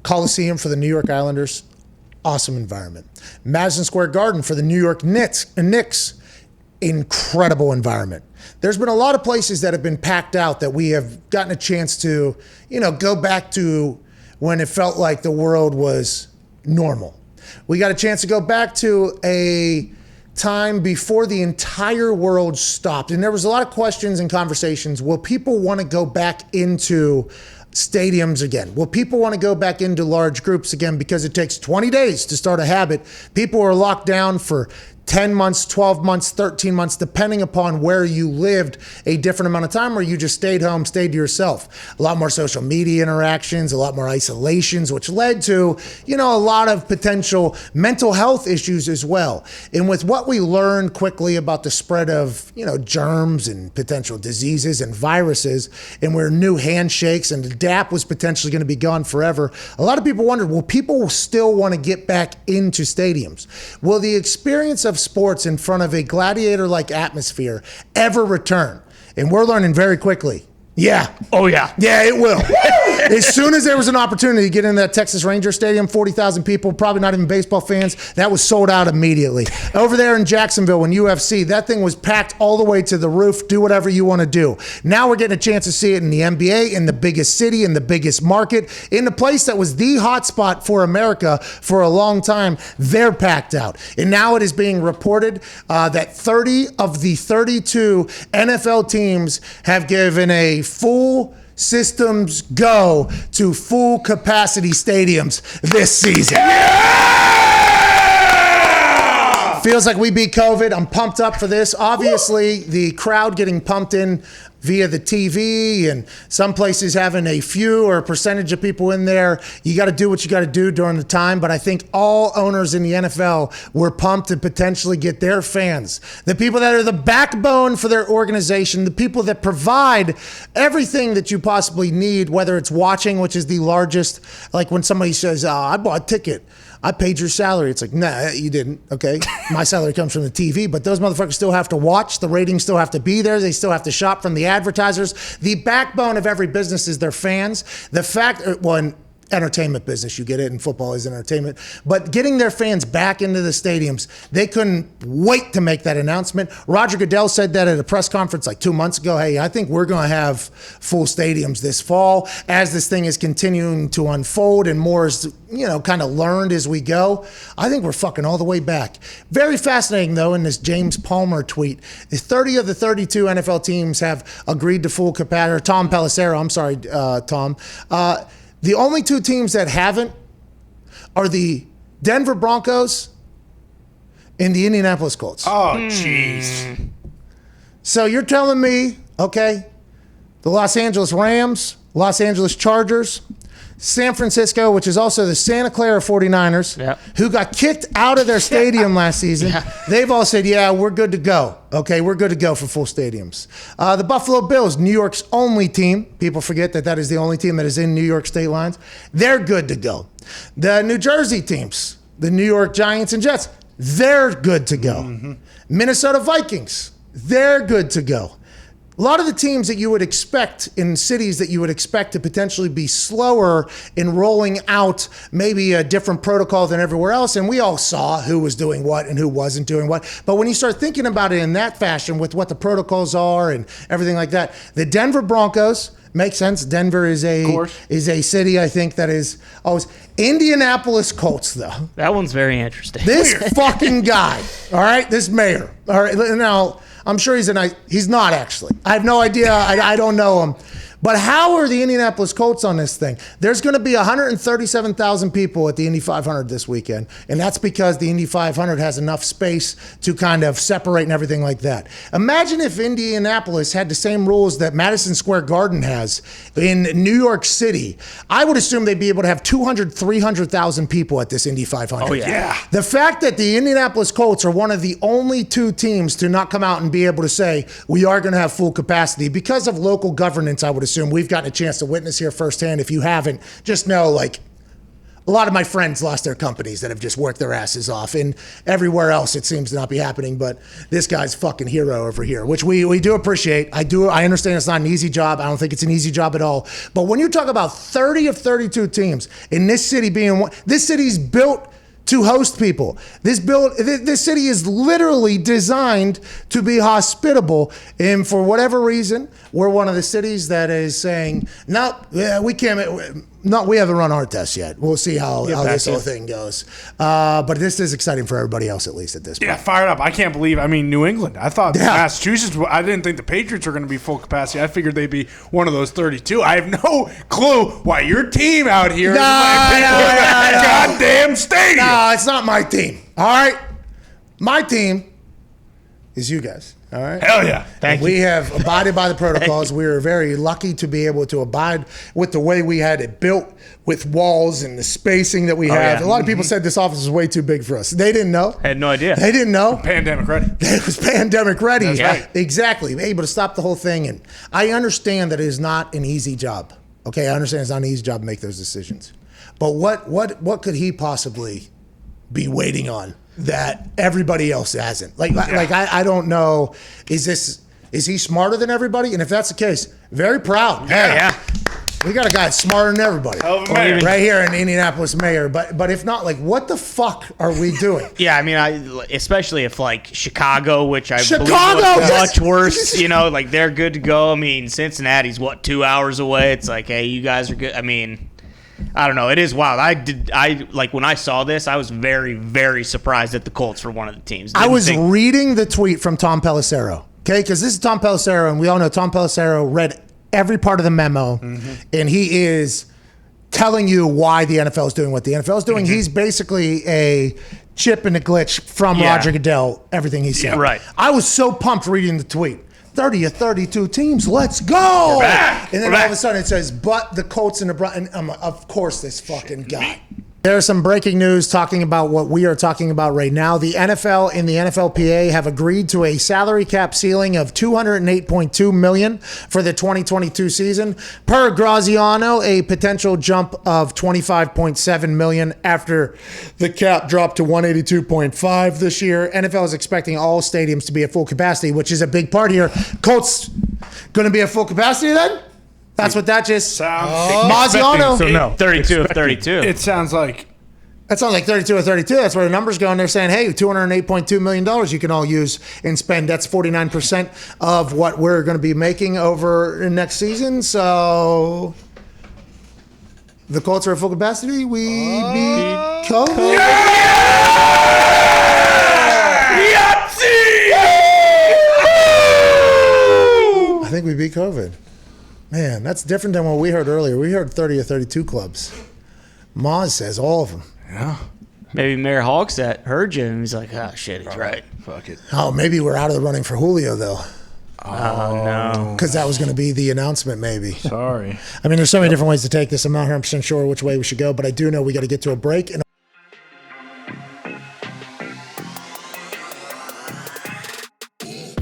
Coliseum for the New York Islanders, awesome environment. Madison Square Garden for the New York Knicks, incredible environment. There's been a lot of places that have been packed out that we have gotten a chance to, go back to when it felt like the world was normal. We got a chance to go back to a time before the entire world stopped. And there was a lot of questions and conversations. Will people want to go back into stadiums again? Will people want to go back into large groups again? Because it takes 20 days to start a habit. People are locked down for 10 months, 12 months, 13 months, depending upon where you lived a different amount of time, or you just stayed home, stayed to yourself. A lot more social media interactions, a lot more isolations, which led to, a lot of potential mental health issues as well. And with what we learned quickly about the spread of, germs and potential diseases and viruses, and where new handshakes and the DAP was potentially going to be gone forever, a lot of people wondered, will people still want to get back into stadiums? Will the experience of sports in front of a gladiator-like atmosphere ever return? And we're learning very quickly. Yeah. Oh, yeah. Yeah, it will. As soon as there was an opportunity to get in that Texas Ranger Stadium, 40,000 people, probably not even baseball fans, that was sold out immediately. Over there in Jacksonville, when UFC, that thing was packed all the way to the roof. Do whatever you want to do. Now we're getting a chance to see it in the NBA, in the biggest city, in the biggest market, in the place that was the hotspot for America for a long time. They're packed out. And now it is being reported that 30 of the 32 NFL teams have given a full systems go to full capacity stadiums this season. Yeah! Feels like we beat COVID. I'm pumped up for this. Obviously, the crowd getting pumped in via the TV, and some places having a few or a percentage of people in there. You got to do what you got to do during the time, but I think all owners in the NFL were pumped to potentially get their fans, the people that are the backbone for their organization, the people that provide everything that you possibly need, whether it's watching, which is the largest, like when somebody says, I bought a ticket, I paid your salary. It's like, nah, you didn't. Okay. My salary comes from the TV, but those motherfuckers still have to watch. The ratings still have to be there. They still have to shop from the advertisers. The backbone of every business is their fans. The fact, entertainment business, you get it, and football is entertainment, but getting their fans back into the stadiums, they couldn't wait to make that announcement. Roger Goodell said that at a press conference like 2 months ago. Hey, I think we're going to have full stadiums this fall as this thing is continuing to unfold and more is, kind of learned as we go. I think we're fucking all the way back. Very fascinating, though, in this James Palmer tweet. 30 of the 32 NFL teams have agreed to full capacity. Tom Pelissero, I'm sorry, Tom. The only two teams that haven't are the Denver Broncos and the Indianapolis Colts. Oh, jeez. So you're telling me, okay, the Los Angeles Rams, Los Angeles Chargers, San Francisco, which is also the Santa Clara 49ers, who got kicked out of their stadium last season. They've all said, yeah, we're good to go. Okay, we're good to go for full stadiums. The Buffalo Bills, New York's only team. People forget that that is the only team that is in New York state lines. They're good to go. The New Jersey teams, the New York Giants and Jets, they're good to go. Mm-hmm. Minnesota Vikings, they're good to go. A lot of the teams that you would expect in cities that you would expect to potentially be slower in rolling out maybe a different protocol than everywhere else, and we all saw who was doing what and who wasn't doing what. But when you start thinking about it in that fashion with what the protocols are and everything like that, the Denver Broncos makes sense. Denver is a city, I think, that is always. Indianapolis Colts, though. That one's very interesting. This fucking guy, all right, this mayor, all right, now, I'm sure he's not actually. I have no idea. I don't know him. But how are the Indianapolis Colts on this thing? There's going to be 137,000 people at the Indy 500 this weekend, and that's because the Indy 500 has enough space to kind of separate and everything like that. Imagine if Indianapolis had the same rules that Madison Square Garden has in New York City. I would assume they'd be able to have 200,000, 300,000 people at this Indy 500. Oh, yeah. The fact that the Indianapolis Colts are one of the only two teams to not come out and be able to say, we are going to have full capacity because of local governance, I would assume we've gotten a chance to witness here firsthand. If you haven't, just know, like, a lot of my friends lost their companies that have just worked their asses off, and everywhere else it seems to not be happening. But this guy's fucking hero over here, which we do appreciate. I understand it's not an easy job. I don't think it's an easy job at all. But when you talk about 30 of 32 teams in this city being one, this city's built to host people. This city is literally designed to be hospitable, and for whatever reason, we're one of the cities that is saying, no, we can't. No, we haven't run our test yet. We'll see how this whole thing goes. But this is exciting for everybody else, at least at this point. Yeah, fired up. I can't believe. I mean, New England. I thought Massachusetts. I didn't think the Patriots were going to be full capacity. I figured they'd be one of those 32. I have no clue why your team out here is goddamn stadium. No, it's not my team. All right, my team is you guys. All right. Hell yeah. Thank you. We have abided by the protocols. We were very lucky to be able to abide with the way we had it built with walls and the spacing that we have. Yeah. A lot of people said this office was way too big for us. They didn't know. I had no idea. They didn't know. Pandemic ready. It was pandemic ready. That's right. Exactly. Able to stop the whole thing. And I understand that it is not an easy job. Okay, I understand it's not an easy job to make those decisions. But what could he possibly be waiting on that everybody else hasn't? Like I don't know. Is he smarter than everybody? And if that's the case, very proud. Yeah. We got a guy smarter than everybody. Hell of a mayor. Right here in Indianapolis mayor. But if not, like, what the fuck are we doing? Yeah, I mean, especially if like Chicago, which I believe Chicago, was yes. much worse, like they're good to go. I mean, Cincinnati's 2 hours away. It's like, hey, you guys are good. I mean, I don't know. It is wild. I like when I saw this, I was very, very surprised that the Colts were one of the teams. I was reading the tweet from Tom Pelissero, okay? Because this is Tom Pelissero, and we all know Tom Pelissero read every part of the memo, and he is telling you why the NFL is doing what the NFL is doing. He's basically a chip and a glitch from Roger Goodell, everything he said. Yeah, right. I was so pumped reading the tweet. 30 or 32 teams, let's go! And then all of a sudden it says, but the Colts and the Browns, and I'm like, of course this fucking guy. There's some breaking news talking about what we are talking about right now. The NFL and the NFLPA have agreed to a salary cap ceiling of $208.2 million for the 2022 season. Per Graziano, a potential jump of $25.7 million after the cap dropped to $182.5 this year. NFL is expecting all stadiums to be at full capacity, which is a big part here. Colts going to be at full capacity then? That's what that just sounds. Maziano. So no, 32 of 32. It sounds like. That sounds like 32 or 32. That's where the numbers go. And they're saying, hey, $208.2 million you can all use and spend. That's 49% of what we're going to be making over next season. So the Colts are at full capacity. We beat COVID. I think we beat COVID. Man, that's different than what we heard earlier. We heard 30 or 32 clubs. Maz says all of them. Yeah. Maybe Mayor Hogstad heard you and he's like, oh, shit, he's right. Fuck it. Oh, maybe we're out of the running for Julio, though. Oh, no. Because that was going to be the announcement, maybe. Sorry. I mean, there's so many different ways to take this. I'm not 100% sure which way we should go, but I do know we got to get to a break. And